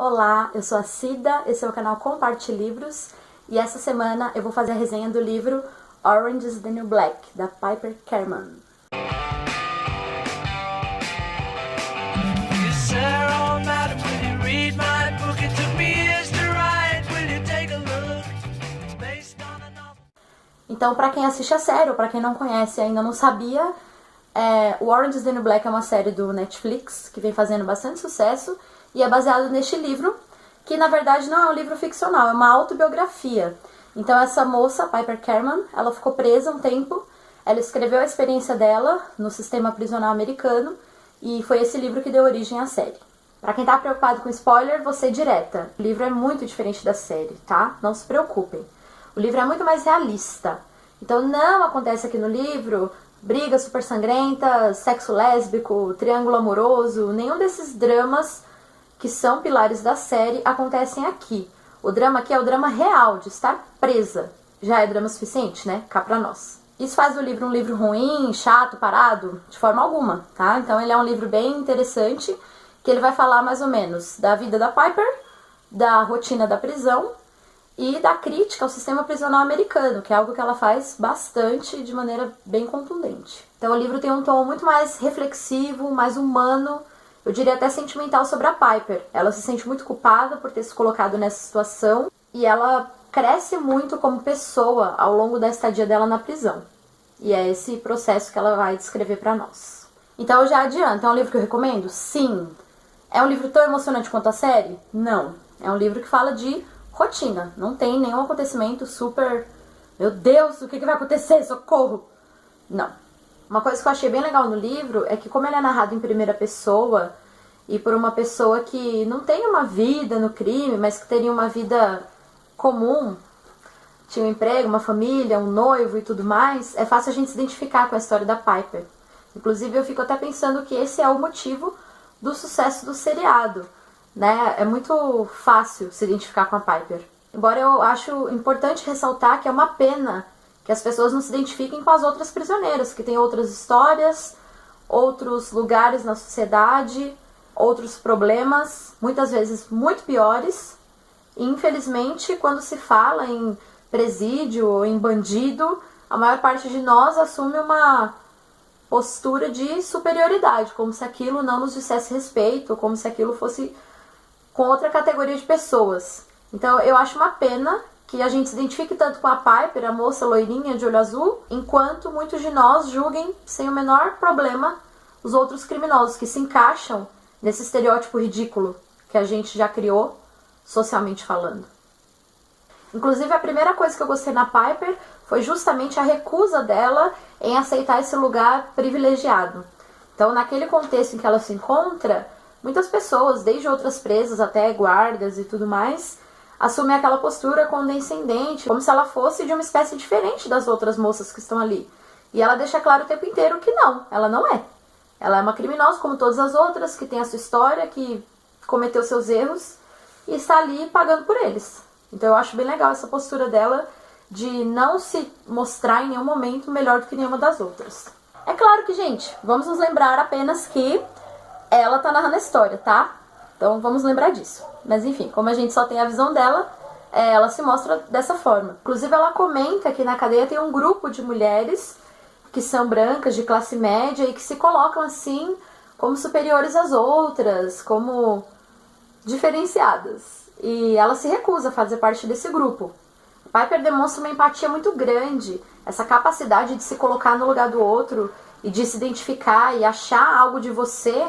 Olá, eu sou a Cida, esse é o canal Compartilivros e essa semana eu vou fazer a resenha do livro Orange is the New Black, da Piper Kerman. Então, pra quem assiste a série, ou pra quem não conhece e ainda não sabia, o Orange is the New Black é uma série do Netflix que vem fazendo bastante sucesso e é baseado neste livro, que na verdade não é um livro ficcional, é uma autobiografia. Então essa moça, Piper Kerman, ela ficou presa um tempo, ela escreveu a experiência dela no sistema prisional americano e foi esse livro que deu origem à série. Pra quem tá preocupado com spoiler, vou ser direta. O livro é muito diferente da série, tá? Não se preocupem. O livro é muito mais realista. Então não acontece aqui no livro briga super sangrenta, sexo lésbico, triângulo amoroso, nenhum desses dramas que são pilares da série acontecem aqui. O drama aqui é o drama real, de estar presa. Já é drama suficiente, né? Cá pra nós. Isso faz do livro um livro ruim, chato, parado? De forma alguma, tá? Então ele é um livro bem interessante, que ele vai falar mais ou menos da vida da Piper, da rotina da prisão e da crítica ao sistema prisional americano, que é algo que ela faz bastante, de maneira bem contundente. Então o livro tem um tom muito mais reflexivo, mais humano, eu diria até sentimental sobre a Piper. Ela se sente muito culpada por ter se colocado nessa situação e ela cresce muito como pessoa ao longo da estadia dela na prisão. E é esse processo que ela vai descrever pra nós. Então eu já adianto, é um livro que eu recomendo? Sim. É um livro tão emocionante quanto a série? Não. É um livro que fala de rotina. Não tem nenhum acontecimento super... Meu Deus, o que vai acontecer? Socorro! Não. Uma coisa que eu achei bem legal no livro é que como ele é narrado em primeira pessoa e por uma pessoa que não tem uma vida no crime, mas que teria uma vida comum, tinha um emprego, uma família, um noivo e tudo mais, é fácil a gente se identificar com a história da Piper. Inclusive eu fico até pensando que esse é o motivo do sucesso do seriado, né? É muito fácil se identificar com a Piper. Embora eu acho importante ressaltar que é uma pena que as pessoas não se identifiquem com as outras prisioneiras, que têm outras histórias, outros lugares na sociedade, outros problemas, muitas vezes muito piores. E, infelizmente, quando se fala em presídio ou em bandido, a maior parte de nós assume uma postura de superioridade, como se aquilo não nos dissesse respeito, como se aquilo fosse com outra categoria de pessoas. Então eu acho uma pena que a gente se identifique tanto com a Piper, a moça loirinha de olho azul, enquanto muitos de nós julguem sem o menor problema os outros criminosos que se encaixam nesse estereótipo ridículo que a gente já criou socialmente falando. Inclusive a primeira coisa que eu gostei na Piper foi justamente a recusa dela em aceitar esse lugar privilegiado. Então naquele contexto em que ela se encontra, muitas pessoas, desde outras presas até guardas e tudo mais, assumem aquela postura condescendente, como se ela fosse de uma espécie diferente das outras moças que estão ali. E ela deixa claro o tempo inteiro que não, ela não é. Ela é uma criminosa como todas as outras, que tem a sua história, que cometeu seus erros e está ali pagando por eles. Então eu acho bem legal essa postura dela de não se mostrar em nenhum momento melhor do que nenhuma das outras. É claro que, gente, vamos nos lembrar apenas que ela tá narrando a história, tá? Então vamos lembrar disso. Mas enfim, como a gente só tem a visão dela, ela se mostra dessa forma. Inclusive ela comenta que na cadeia tem um grupo de mulheres que são brancas, de classe média, e que se colocam assim como superiores às outras, como diferenciadas. E ela se recusa a fazer parte desse grupo. A Piper demonstra uma empatia muito grande, essa capacidade de se colocar no lugar do outro e de se identificar e achar algo de você.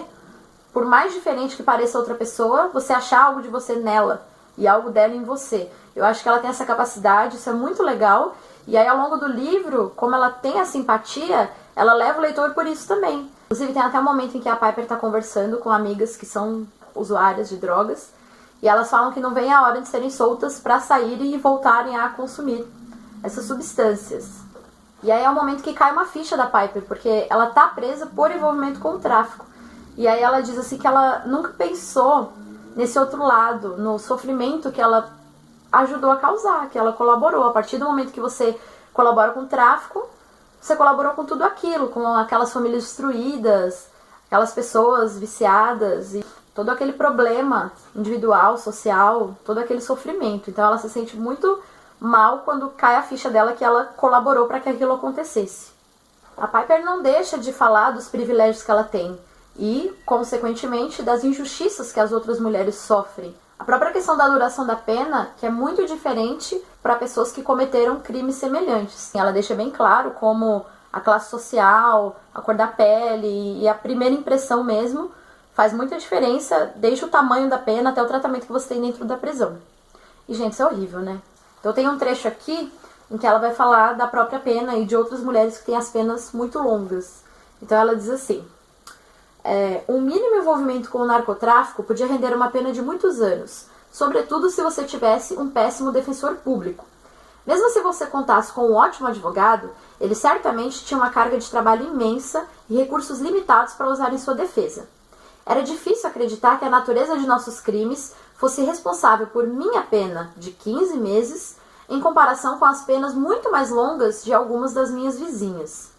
Por mais diferente que pareça outra pessoa, você achar algo de você nela e algo dela em você. Eu acho que ela tem essa capacidade, isso é muito legal. E aí ao longo do livro, como ela tem a simpatia, ela leva o leitor por isso também. Inclusive tem até um momento em que a Piper está conversando com amigas que são usuárias de drogas. E elas falam que não vem a hora de serem soltas para saírem e voltarem a consumir essas substâncias. E aí é o momento que cai uma ficha da Piper, porque ela está presa por envolvimento com o tráfico. E aí ela diz assim que ela nunca pensou nesse outro lado, no sofrimento que ela ajudou a causar, que ela colaborou. A partir do momento que você colabora com o tráfico, você colaborou com tudo aquilo, com aquelas famílias destruídas, aquelas pessoas viciadas. todo aquele problema individual, social, todo aquele sofrimento. Então ela se sente muito mal quando cai a ficha dela que ela colaborou para que aquilo acontecesse. A Piper não deixa de falar dos privilégios que ela tem e, consequentemente, das injustiças que as outras mulheres sofrem. A própria questão da duração da pena, que é muito diferente para pessoas que cometeram crimes semelhantes. Ela deixa bem claro como a classe social, a cor da pele e a primeira impressão mesmo faz muita diferença, desde o tamanho da pena até o tratamento que você tem dentro da prisão. E, gente, isso é horrível, né? Então tem um trecho aqui em que ela vai falar da própria pena e de outras mulheres que têm as penas muito longas. Então ela diz assim: um mínimo envolvimento com o narcotráfico podia render uma pena de muitos anos, sobretudo se você tivesse um péssimo defensor público. Mesmo se você contasse com um ótimo advogado, ele certamente tinha uma carga de trabalho imensa e recursos limitados para usar em sua defesa. Era difícil acreditar que a natureza de nossos crimes fosse responsável por minha pena de 15 meses em comparação com as penas muito mais longas de algumas das minhas vizinhas.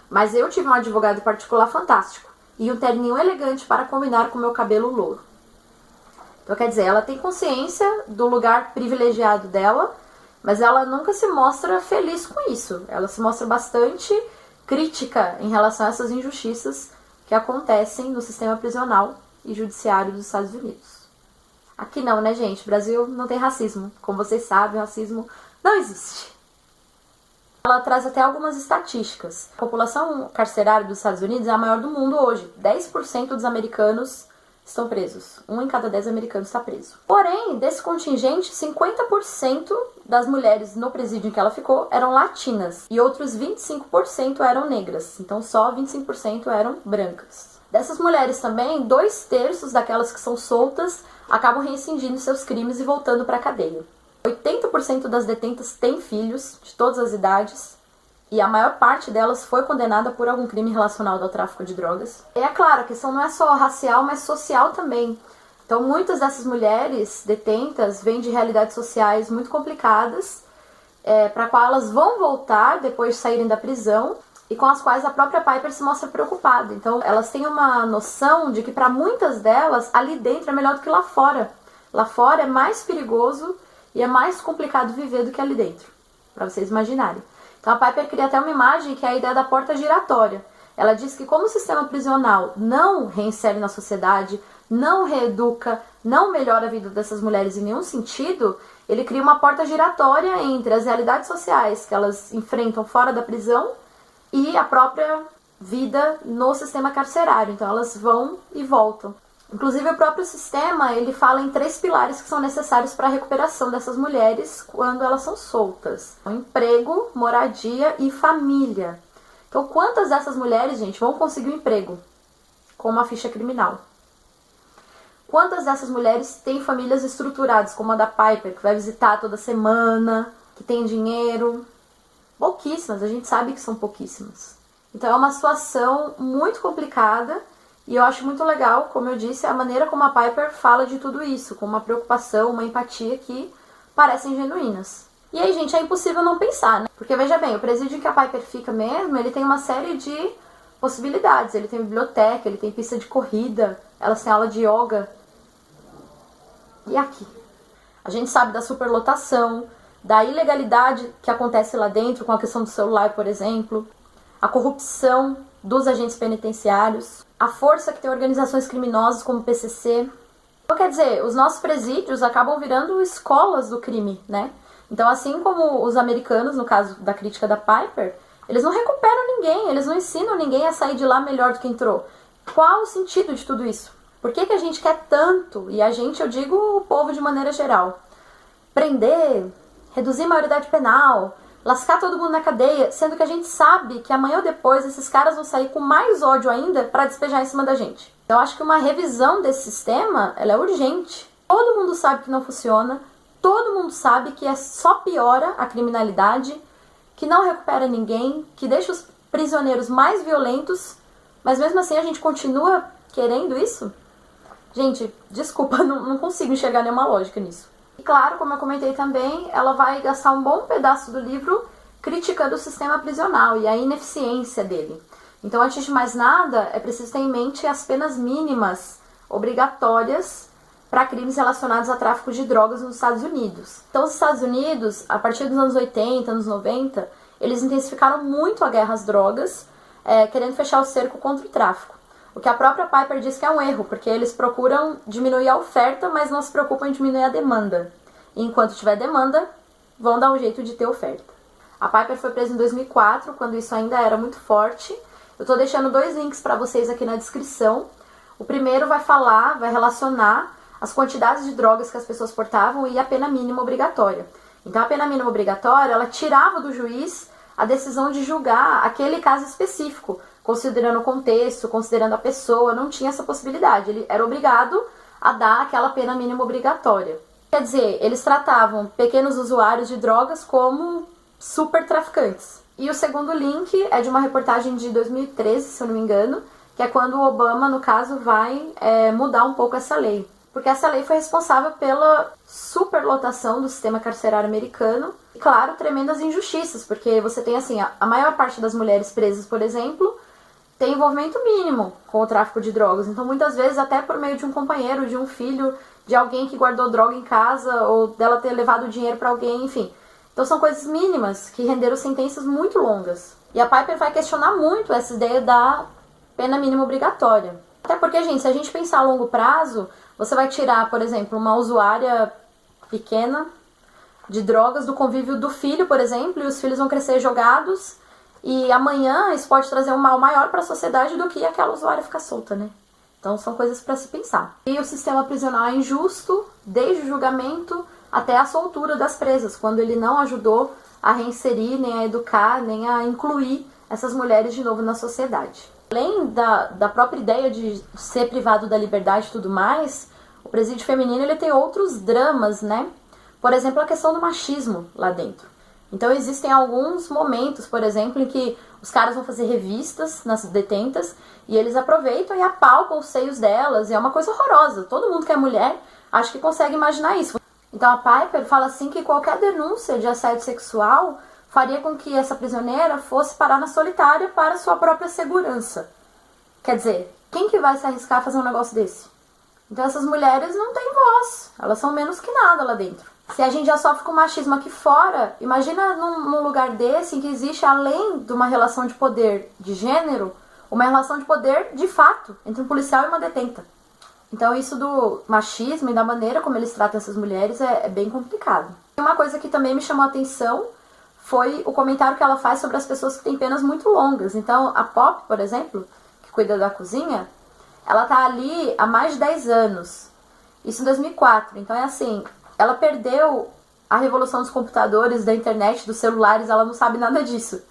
Mas eu tive um advogado particular fantástico e um terninho elegante para combinar com meu cabelo louro. Então, quer dizer, ela tem consciência do lugar privilegiado dela, mas ela nunca se mostra feliz com isso. Ela se mostra bastante crítica em relação a essas injustiças que acontecem no sistema prisional e judiciário dos Estados Unidos. Aqui não, né, gente? O Brasil não tem racismo. Como vocês sabem, o racismo não existe. Ela traz até algumas estatísticas. A população carcerária dos Estados Unidos é a maior do mundo hoje. 10% dos americanos estão presos. 1 em cada 10 americanos está preso. Porém, desse contingente, 50% das mulheres no presídio em que ela ficou eram latinas. E outros 25% eram negras. Então, só 25% eram brancas. Dessas mulheres também, 2/3 daquelas que são soltas acabam reincidindo seus crimes e voltando para a cadeia. 80% das detentas têm filhos, de todas as idades, e a maior parte delas foi condenada por algum crime relacionado ao tráfico de drogas. E é claro, a questão não é só racial, mas social também. Então, muitas dessas mulheres detentas vêm de realidades sociais muito complicadas, para qual elas vão voltar depois de saírem da prisão, e com as quais a própria Piper se mostra preocupada. Então, elas têm uma noção de que para muitas delas, ali dentro é melhor do que lá fora. Lá fora é mais perigoso e é mais complicado viver do que ali dentro, para vocês imaginarem. Então, a Piper cria até uma imagem que é a ideia da porta giratória. Ela diz que como o sistema prisional não reinsere na sociedade, não reeduca, não melhora a vida dessas mulheres em nenhum sentido, ele cria uma porta giratória entre as realidades sociais que elas enfrentam fora da prisão e a própria vida no sistema carcerário. Então elas vão e voltam. Inclusive o próprio sistema, ele fala em 3 pilares que são necessários para a recuperação dessas mulheres quando elas são soltas: emprego, moradia e família. Então quantas dessas mulheres, gente, vão conseguir um emprego com uma ficha criminal? Quantas dessas mulheres têm famílias estruturadas, como a da Piper, que vai visitar toda semana, que tem dinheiro? Pouquíssimas, a gente sabe que são pouquíssimas. Então é uma situação muito complicada e eu acho muito legal, como eu disse, a maneira como a Piper fala de tudo isso, com uma preocupação, uma empatia que parecem genuínas. E aí, gente, é impossível não pensar, né? Porque veja bem, o presídio em que a Piper fica mesmo, ele tem uma série de possibilidades. Ele tem biblioteca, ele tem pista de corrida, elas têm aula de yoga. E aqui? A gente sabe da superlotação, da ilegalidade que acontece lá dentro, com a questão do celular, por exemplo, a corrupção dos agentes penitenciários, a força que tem organizações criminosas como o PCC. Então, quer dizer, os nossos presídios acabam virando escolas do crime, né? Então, assim como os americanos, no caso da crítica da Piper, eles não recuperam ninguém, eles não ensinam ninguém a sair de lá melhor do que entrou. Qual o sentido de tudo isso? Por que a gente quer tanto, e a gente, eu digo o povo de maneira geral, prender, reduzir a maioridade penal, lascar todo mundo na cadeia, sendo que a gente sabe que amanhã ou depois esses caras vão sair com mais ódio ainda para despejar em cima da gente. Então, eu acho que uma revisão desse sistema, ela é urgente. Todo mundo sabe que não funciona, todo mundo sabe que só piora a criminalidade, que não recupera ninguém, que deixa os prisioneiros mais violentos, mas mesmo assim a gente continua querendo isso? Gente, desculpa, não consigo enxergar nenhuma lógica nisso. E claro, como eu comentei também, ela vai gastar um bom pedaço do livro criticando o sistema prisional e a ineficiência dele. Então, antes de mais nada, é preciso ter em mente as penas mínimas obrigatórias para crimes relacionados a tráfico de drogas nos Estados Unidos. Então, os Estados Unidos, a partir dos anos 80, anos 90, eles intensificaram muito a guerra às drogas, querendo fechar o cerco contra o tráfico. O que a própria Piper diz que é um erro, porque eles procuram diminuir a oferta, mas não se preocupam em diminuir a demanda. E enquanto tiver demanda, vão dar um jeito de ter oferta. A Piper foi presa em 2004, quando isso ainda era muito forte. Eu estou deixando 2 links para vocês aqui na descrição. O primeiro vai relacionar as quantidades de drogas que as pessoas portavam e a pena mínima obrigatória. Então, a pena mínima obrigatória, ela tirava do juiz a decisão de julgar aquele caso específico, considerando o contexto, considerando a pessoa, não tinha essa possibilidade. Ele era obrigado a dar aquela pena mínima obrigatória. Quer dizer, eles tratavam pequenos usuários de drogas como super traficantes. E o segundo link é de uma reportagem de 2013, se eu não me engano, que é quando o Obama, no caso, vai mudar um pouco essa lei. Porque essa lei foi responsável pela superlotação do sistema carcerário americano. E, claro, tremendas injustiças, porque você tem, assim, a maior parte das mulheres presas, por exemplo, tem envolvimento mínimo com o tráfico de drogas. Então, muitas vezes, até por meio de um companheiro, de um filho, de alguém que guardou droga em casa, ou dela ter levado dinheiro para alguém, enfim. Então, são coisas mínimas que renderam sentenças muito longas. E a Piper vai questionar muito essa ideia da pena mínima obrigatória. Até porque, gente, se a gente pensar a longo prazo, você vai tirar, por exemplo, uma usuária pequena de drogas do convívio do filho, por exemplo, e os filhos vão crescer jogados, e amanhã isso pode trazer um mal maior para a sociedade do que aquela usuária ficar solta, né? Então são coisas para se pensar. E o sistema prisional é injusto, desde o julgamento até a soltura das presas, quando ele não ajudou a reinserir, nem a educar, nem a incluir essas mulheres de novo na sociedade. Além da própria ideia de ser privado da liberdade e tudo mais, o presídio feminino ele tem outros dramas, né? Por exemplo, a questão do machismo lá dentro. Então existem alguns momentos, por exemplo, em que os caras vão fazer revistas nas detentas e eles aproveitam e apalpam os seios delas, e é uma coisa horrorosa. Todo mundo que é mulher acho que consegue imaginar isso. Então a Piper fala assim que qualquer denúncia de assédio sexual faria com que essa prisioneira fosse parar na solitária para sua própria segurança. Quer dizer, quem que vai se arriscar a fazer um negócio desse? Então essas mulheres não têm voz, elas são menos que nada lá dentro. Se a gente já sofre com machismo aqui fora, imagina num lugar desse em que existe, além de uma relação de poder de gênero, uma relação de poder de fato entre um policial e uma detenta. Então isso do machismo e da maneira como eles tratam essas mulheres é bem complicado. E uma coisa que também me chamou a atenção foi o comentário que ela faz sobre as pessoas que têm penas muito longas. Então a Pop, por exemplo, que cuida da cozinha, ela tá ali há mais de 10 anos. Isso em 2004. Então é assim, ela perdeu a revolução dos computadores, da internet, dos celulares, ela não sabe nada disso.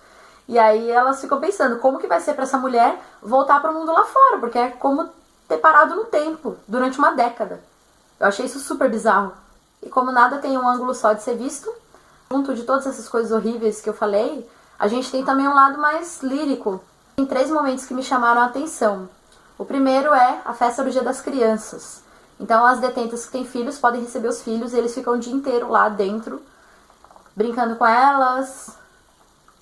E aí elas ficam pensando, como que vai ser para essa mulher voltar para o mundo lá fora? Porque é como ter parado no tempo, durante uma década. Eu achei isso super bizarro. E como nada tem um ângulo só de ser visto, junto de todas essas coisas horríveis que eu falei, a gente tem também um lado mais lírico. Tem 3 momentos que me chamaram a atenção. O primeiro é a festa do Dia das Crianças. Então as detentas que têm filhos podem receber os filhos e eles ficam o dia inteiro lá dentro, brincando com elas,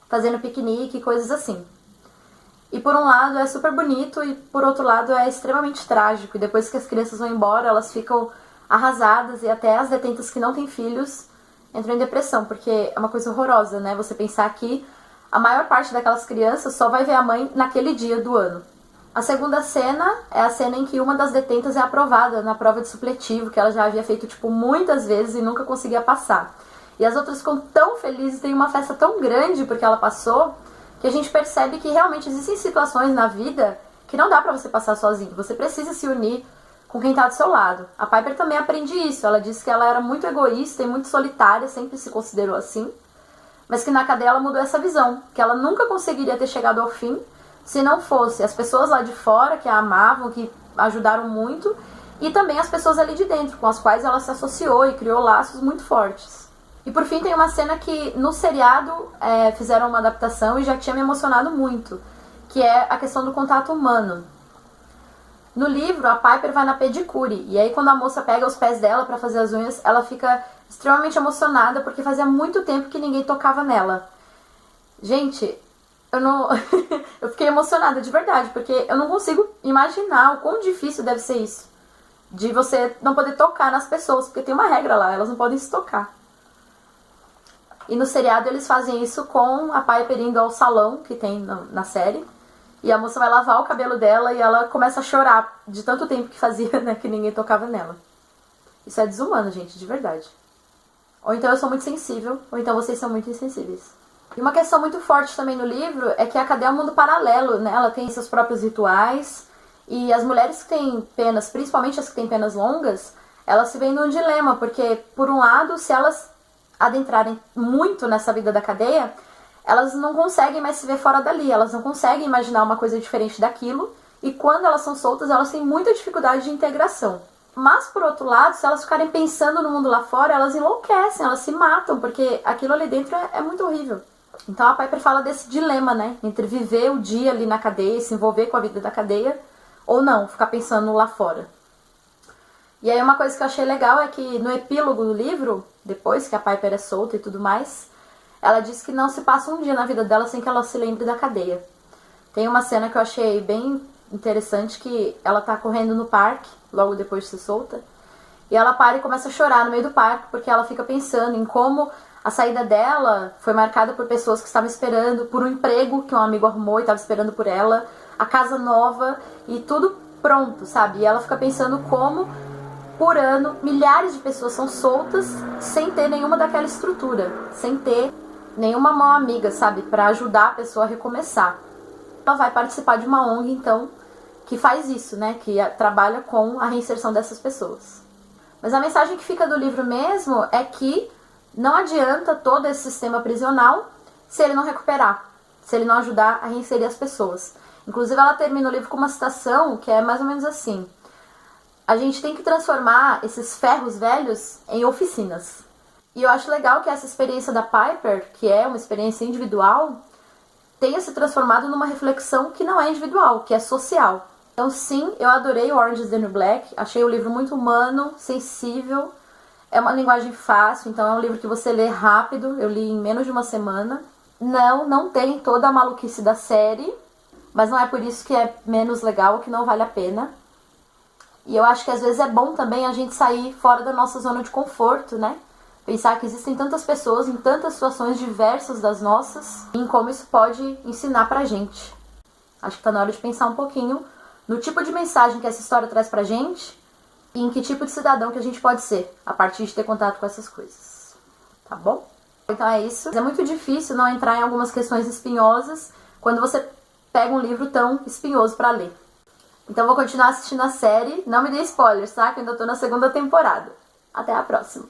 fazendo piquenique, coisas assim. E por um lado é super bonito e por outro lado é extremamente trágico. E depois que as crianças vão embora, elas ficam arrasadas e até as detentas que não têm filhos entram em depressão, porque é uma coisa horrorosa, né? Você pensar que a maior parte daquelas crianças só vai ver a mãe naquele dia do ano. A segunda cena é a cena em que uma das detentas é aprovada na prova de supletivo, que ela já havia feito tipo muitas vezes e nunca conseguia passar. E as outras ficam tão felizes, tem uma festa tão grande porque ela passou, que a gente percebe que realmente existem situações na vida que não dá pra você passar sozinho. Você precisa se unir com quem tá do seu lado. A Piper também aprende isso. Ela disse que ela era muito egoísta e muito solitária, sempre se considerou assim. Mas que na cadeia ela mudou essa visão. Que ela nunca conseguiria ter chegado ao fim se não fosse as pessoas lá de fora que a amavam, que ajudaram muito. E também as pessoas ali de dentro, com as quais ela se associou e criou laços muito fortes. E por fim tem uma cena que no seriado fizeram uma adaptação e já tinha me emocionado muito, que é a questão do contato humano. No livro, a Piper vai na pedicure, e aí quando a moça pega os pés dela pra fazer as unhas, ela fica extremamente emocionada, porque fazia muito tempo que ninguém tocava nela. Gente, eu não... eu fiquei emocionada de verdade, porque eu não consigo imaginar o quão difícil deve ser isso. de você não poder tocar nas pessoas, porque tem uma regra lá, elas não podem se tocar. E no seriado eles fazem isso com a Piper indo ao salão que tem na série. E a moça vai lavar o cabelo dela e ela começa a chorar de tanto tempo que fazia, né, que ninguém tocava nela. Isso é desumano, gente, de verdade. Ou então eu sou muito sensível, ou então vocês são muito insensíveis. E uma questão muito forte também no livro é que a cadeia é um mundo paralelo, né? Ela tem seus próprios rituais. E as mulheres que têm penas, principalmente as que têm penas longas, elas se veem num dilema, porque, por um lado, se elas adentrarem muito nessa vida da cadeia, elas não conseguem mais se ver fora dali, elas não conseguem imaginar uma coisa diferente daquilo, e quando elas são soltas, elas têm muita dificuldade de integração. Mas, por outro lado, se elas ficarem pensando no mundo lá fora, elas enlouquecem, elas se matam, porque aquilo ali dentro é muito horrível. Então a Piper fala desse dilema, né, entre viver o dia ali na cadeia, se envolver com a vida da cadeia, ou não, ficar pensando lá fora. E aí uma coisa que eu achei legal é que no epílogo do livro, depois que a Piper é solta e tudo mais, ela diz que não se passa um dia na vida dela sem que ela se lembre da cadeia. Tem uma cena que eu achei bem interessante, que ela tá correndo no parque, logo depois de ser solta, e ela para e começa a chorar no meio do parque, porque ela fica pensando em como a saída dela foi marcada por pessoas que estavam esperando, por um emprego que um amigo arrumou e estava esperando por ela, a casa nova e tudo pronto, sabe? E ela fica pensando como, por ano, milhares de pessoas são soltas sem ter nenhuma daquela estrutura, sem ter nenhuma mão amiga, sabe? Para ajudar a pessoa a recomeçar. Ela vai participar de uma ONG, então, que faz isso, né? Que trabalha com a reinserção dessas pessoas. Mas a mensagem que fica do livro mesmo é que não adianta todo esse sistema prisional se ele não recuperar, se ele não ajudar a reinserir as pessoas. Inclusive, ela termina o livro com uma citação que é mais ou menos assim: a gente tem que transformar esses ferros velhos em oficinas. E eu acho legal que essa experiência da Piper, que é uma experiência individual, tenha se transformado numa reflexão que não é individual, que é social. Então sim, eu adorei o Orange is the New Black, achei o livro muito humano, sensível, é uma linguagem fácil, então é um livro que você lê rápido, eu li em menos de uma semana. Não tem toda a maluquice da série, mas não é por isso que é menos legal, que não vale a pena. E eu acho que às vezes é bom também a gente sair fora da nossa zona de conforto, né? Pensar que existem tantas pessoas em tantas situações diversas das nossas, e em como isso pode ensinar pra gente. Acho que tá na hora de pensar um pouquinho no tipo de mensagem que essa história traz pra gente e em que tipo de cidadão que a gente pode ser a partir de ter contato com essas coisas. Tá bom? Então é isso. É muito difícil não entrar em algumas questões espinhosas quando você pega um livro tão espinhoso pra ler. Então vou continuar assistindo a série. Não me dê spoilers, tá? Que eu ainda tô na segunda temporada. Até a próxima.